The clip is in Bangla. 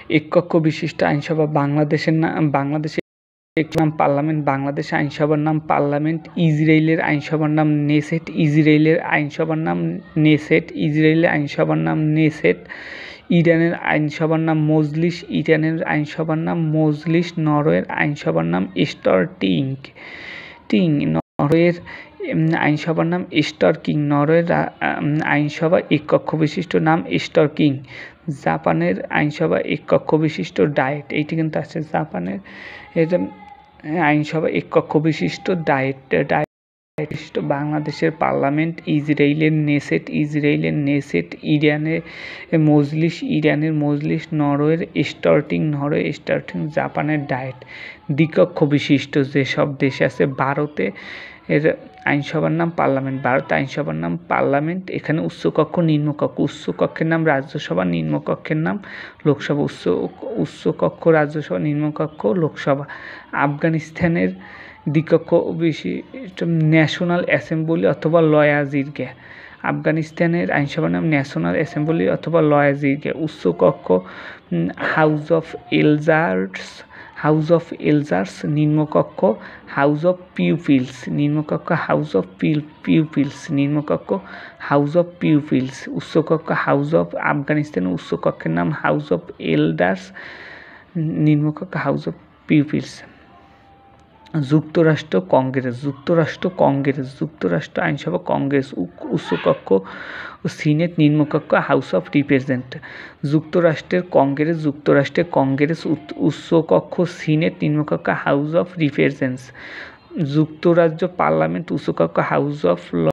এক কক্ষ বিশিষ্ট আইনসভা বাংলাদেশের একটি নাম পার্লামেন্ট, বাংলাদেশের আইনসভার নাম পার্লামেন্ট, ইসরায়েলের আইনসভার নাম নেসেট, ইসরায়েলের আইনসভার নাম নেসেট, ইসরায়েলের আইনসভার নাম নেসেট, ইরানের আইনসভার নাম মজলিস, ইরানের আইনসভার নাম মজলিস, নরওয়ের আইনসভার নাম স্টরটিং, নরওয়ের আইনসভার নাম স্টরকিং, নরওয়ের আইনসভা এক কক্ষ বিশিষ্ট নাম স্টরকিং, জাপানের আইনসভা এক কক্ষ বিশিষ্ট ডায়েট, এইটি কিন্তু আছে জাপানের এটা আইনসভা এক কক্ষ বিশিষ্ট ডায়েট, বাংলাদেশের পার্লামেন্ট, ইসরায়েলের নেসেট, ইরানের মজলিস, নরওয়ের স্টরটিং, জাপানের ডায়েট। দ্বিকক্ষ বিশিষ্ট যেসব দেশ আছে, ভারতে এর আইনসভার নাম পার্লামেন্ট, ভারতের আইনসভার নাম পার্লামেন্ট, এখানে উচ্চকক্ষ নিম্নকক্ষ, উচ্চকক্ষের নাম রাজ্যসভা, নিম্নকক্ষের নাম লোকসভা, উচ্চকক্ষ রাজ্যসভা, নিম্নকক্ষ লোকসভা। আফগানিস্তানের দ্বিকক্ষ বিশিষ্ট ন্যাশনাল অ্যাসেম্বলি অথবা লয়াজিরগে, আফগানিস্তানের আইনসভার নাম ন্যাশনাল অ্যাসেম্বলি অথবা লয়াজিরগে। উচ্চকক্ষ হাউস অফ এলজার্স, নিম্নকক্ষ হাউস অফ পিউপিলস, উচ্চকক্ষ হাউস অফ আফগানিস্তানের উচ্চকক্ষের নাম হাউস অফ এল্ডার্স, নিম্নকক্ষ হাউস অফ পিউপিলস। যুক্তরাষ্ট্র আইনসভা কংগ্রেস, উচ্চকক্ষ সিনেট, নিম্নকক্ষ হাউস অফ রিপ্রেজেন্টেটিভ। যুক্তরাষ্ট্রের কংগ্রেস, উচ্চকক্ষ সিনেট, নিম্নকক্ষ হাউস অফ রিপ্রেজেন্টেটিভ। যুক্তরাজ্য পার্লামেন্ট, উচ্চকক্ষ হাউস অফ